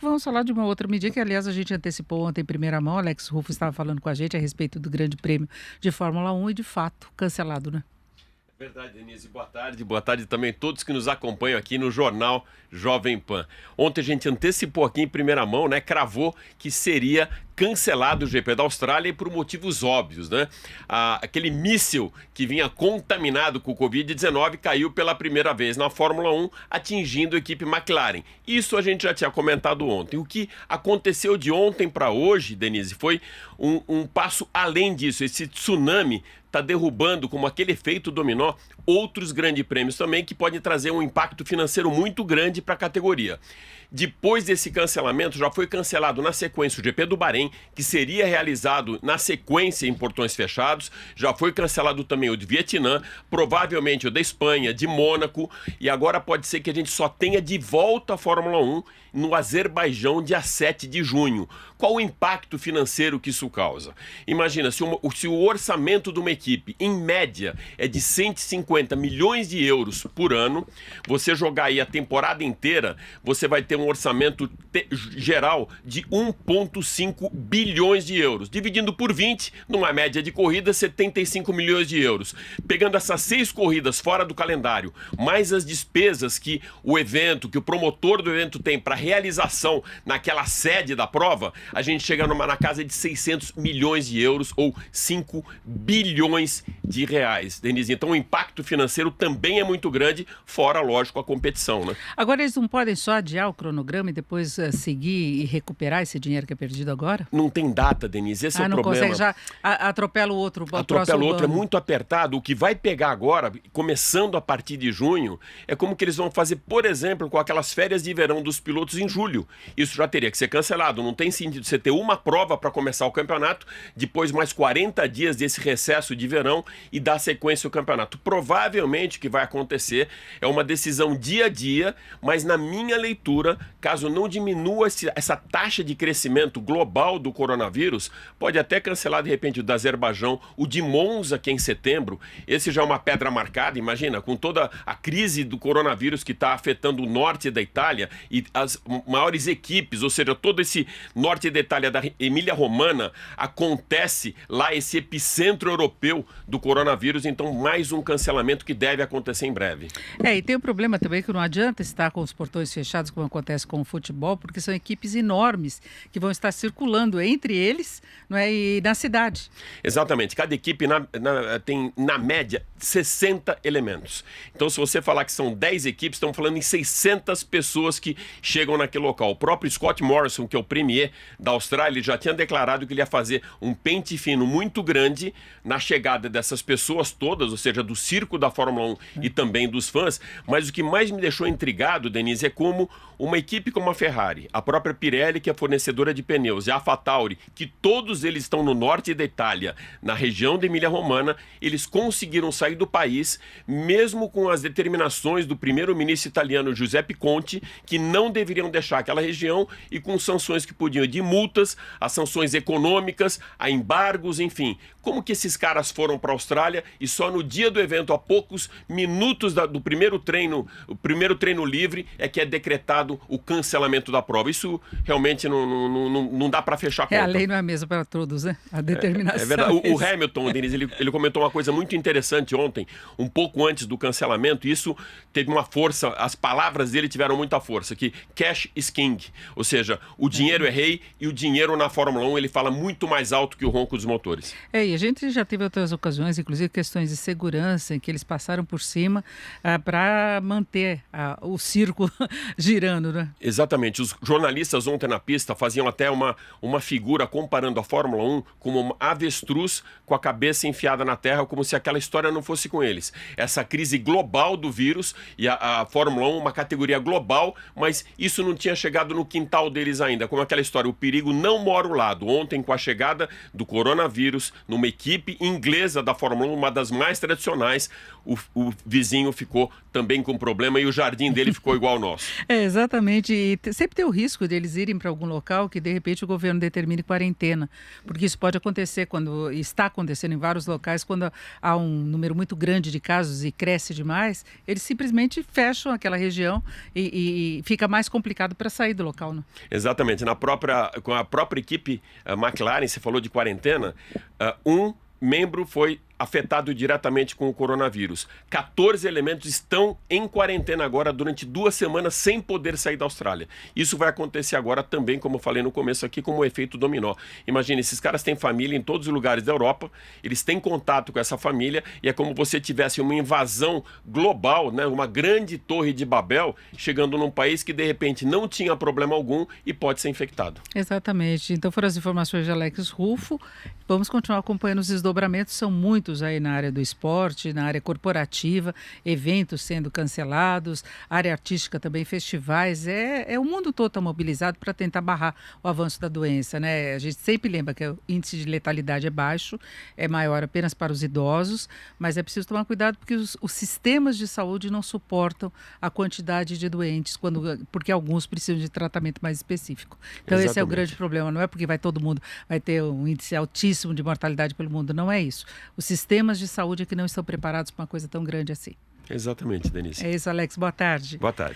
Vamos falar de uma outra medida que, aliás, a gente antecipou ontem em primeira mão. Alex Rufo estava falando com a gente a respeito do Grande Prêmio de Fórmula 1 e, de fato, cancelado, né? Verdade, Denise. Boa tarde também a todos que nos acompanham aqui no Jornal Jovem Pan. Ontem a gente antecipou aqui em primeira mão, né? Cravou que seria cancelado o GP da Austrália e por motivos óbvios, né? Aquele míssil que vinha contaminado com o Covid-19 caiu pela primeira vez na Fórmula 1, atingindo a equipe McLaren. Isso a gente já tinha comentado ontem. O que aconteceu de ontem para hoje, Denise, foi um passo além disso. Esse tsunami está derrubando, como aquele efeito dominó, outros grandes prêmios também que podem trazer um impacto financeiro muito grande para a categoria. Depois desse cancelamento, já foi cancelado na sequência o GP do Bahrein, que seria realizado na sequência em portões fechados. Já foi cancelado também o de Vietnã, provavelmente o da Espanha, de Mônaco. E agora pode ser que a gente só tenha de volta a Fórmula 1 no Azerbaijão, dia 7 de junho. Qual o impacto financeiro que isso causa? Imagina, se o orçamento de uma equipe, em média, é de 150 milhões de euros por ano, você jogar aí a temporada inteira, você vai ter um orçamento geral de 1,5 bilhões de euros. Dividindo por 20, numa média de corrida, 75 milhões de euros. Pegando essas 6 corridas fora do calendário, mais as despesas que o evento, que o promotor do evento tem para realização naquela sede da prova, a gente chega na casa de 600 milhões de euros ou 5 bilhões de reais, Denise. Então o impacto financeiro também é muito grande, fora, lógico, a competição, né? Agora eles não podem só adiar o cronograma e depois seguir e recuperar esse dinheiro que é perdido agora? Não tem data, Denise, esse é o não problema. Consegue, já atropela o outro. Atropela o outro, é muito apertado. O que vai pegar agora, começando a partir de junho, é como que eles vão fazer, por exemplo, com aquelas férias de verão dos pilotos em julho. Isso já teria que ser cancelado. Não tem sentido você ter uma prova para começar o campeonato, depois mais 40 dias desse recesso de verão e dar sequência ao campeonato. Provavelmente o que vai acontecer é uma decisão dia a dia, mas na minha leitura, caso não diminua essa taxa de crescimento global do coronavírus, pode até cancelar de repente o da Azerbaijão, o de Monza, que é em setembro. Esse já é uma pedra marcada, imagina, com toda a crise do coronavírus que está afetando o norte da Itália e as maiores equipes, ou seja, todo esse norte da Itália, da Emília-Romana, acontece lá esse epicentro europeu do coronavírus, então mais um cancelamento que deve acontecer em breve. E tem um problema também que não adianta estar com os portões fechados, como acontece com o futebol, porque são equipes enormes que vão estar circulando entre eles, não é, e na cidade. Exatamente, cada equipe tem, na média, 60 elementos. Então, se você falar que são 10 equipes, estamos falando em 600 pessoas que chegam naquele local. O próprio Scott Morrison, que é o premier da Austrália, já tinha declarado que ele ia fazer um pente fino muito grande na chegada dessas pessoas todas, ou seja, do circo da Fórmula 1 e também dos fãs. Mas o que mais me deixou intrigado, Denise, é como uma equipe como a Ferrari, a própria Pirelli, que é fornecedora de pneus, e a AlphaTauri, que todos eles estão no norte da Itália, na região da Emília-Romana, eles conseguiram sair do país, mesmo com as determinações do primeiro-ministro italiano Giuseppe Conte, que não deveriam deixar aquela região, e com sanções que podiam ir de multas, a sanções econômicas, a embargos, enfim. Como que esses caras foram para a Austrália e só no dia do evento, a poucos minutos do primeiro treino, o primeiro treino livre, é que é decretado o cancelamento da prova. Isso realmente não dá para fechar a conta. A lei não é a mesma para todos, né? A determinação. É verdade. O Hamilton, Denise, ele comentou uma coisa muito interessante ontem, um pouco antes do cancelamento, e isso teve uma força, as palavras dele tiveram muita força, que cash is king, ou seja, o dinheiro é rei, e o dinheiro na Fórmula 1 ele fala muito mais alto que o ronco dos motores. E a gente já teve outras ocasiões, inclusive questões de segurança, em que eles passaram por cima para manter o circo girando, né? Exatamente. Os jornalistas ontem na pista faziam até uma figura comparando a Fórmula 1 como uma avestruz com a cabeça enfiada na terra, como se aquela história não fosse com eles. Essa crise global do vírus e a Fórmula 1, uma categoria global, mas isso não tinha chegado no quintal deles ainda. Como aquela história, o perigo não mora ao lado. Ontem, com a chegada do coronavírus, numa equipe inglesa da Fórmula 1, uma das mais tradicionais, o vizinho ficou também com problema e o jardim dele ficou igual ao nosso. Exatamente. Exatamente, e sempre tem o risco deles irem para algum local que de repente o governo determine quarentena, porque isso pode acontecer quando está acontecendo em vários locais, quando há um número muito grande de casos e cresce demais, eles simplesmente fecham aquela região e fica mais complicado para sair do local, né? Exatamente, com a própria equipe McLaren, você falou de quarentena, um membro foi afetado diretamente com o coronavírus. 14 elementos estão em quarentena agora durante 2 semanas sem poder sair da Austrália. Isso vai acontecer agora também, como eu falei no começo aqui, como um efeito dominó. Imagina, esses caras têm família em todos os lugares da Europa, eles têm contato com essa família e é como se tivesse uma invasão global, né? Uma grande torre de Babel chegando num país que de repente não tinha problema algum e pode ser infectado. Exatamente. Então foram as informações de Alex Rufo. Vamos continuar acompanhando os desdobramentos, são muitos aí na área do esporte, na área corporativa, eventos sendo cancelados, área artística também, festivais. O mundo todo está mobilizado para tentar barrar o avanço da doença, né? A gente sempre lembra que o índice de letalidade é baixo, é maior apenas para os idosos, mas é preciso tomar cuidado porque os sistemas de saúde não suportam a quantidade de doentes, porque alguns precisam de tratamento mais específico. Então Exatamente. Esse é o grande problema, não é porque todo mundo vai ter um índice altíssimo de mortalidade pelo mundo, não é isso. Os sistemas de saúde é que não estão preparados para uma coisa tão grande assim. Exatamente, Denise. É isso, Alex. Boa tarde. Boa tarde.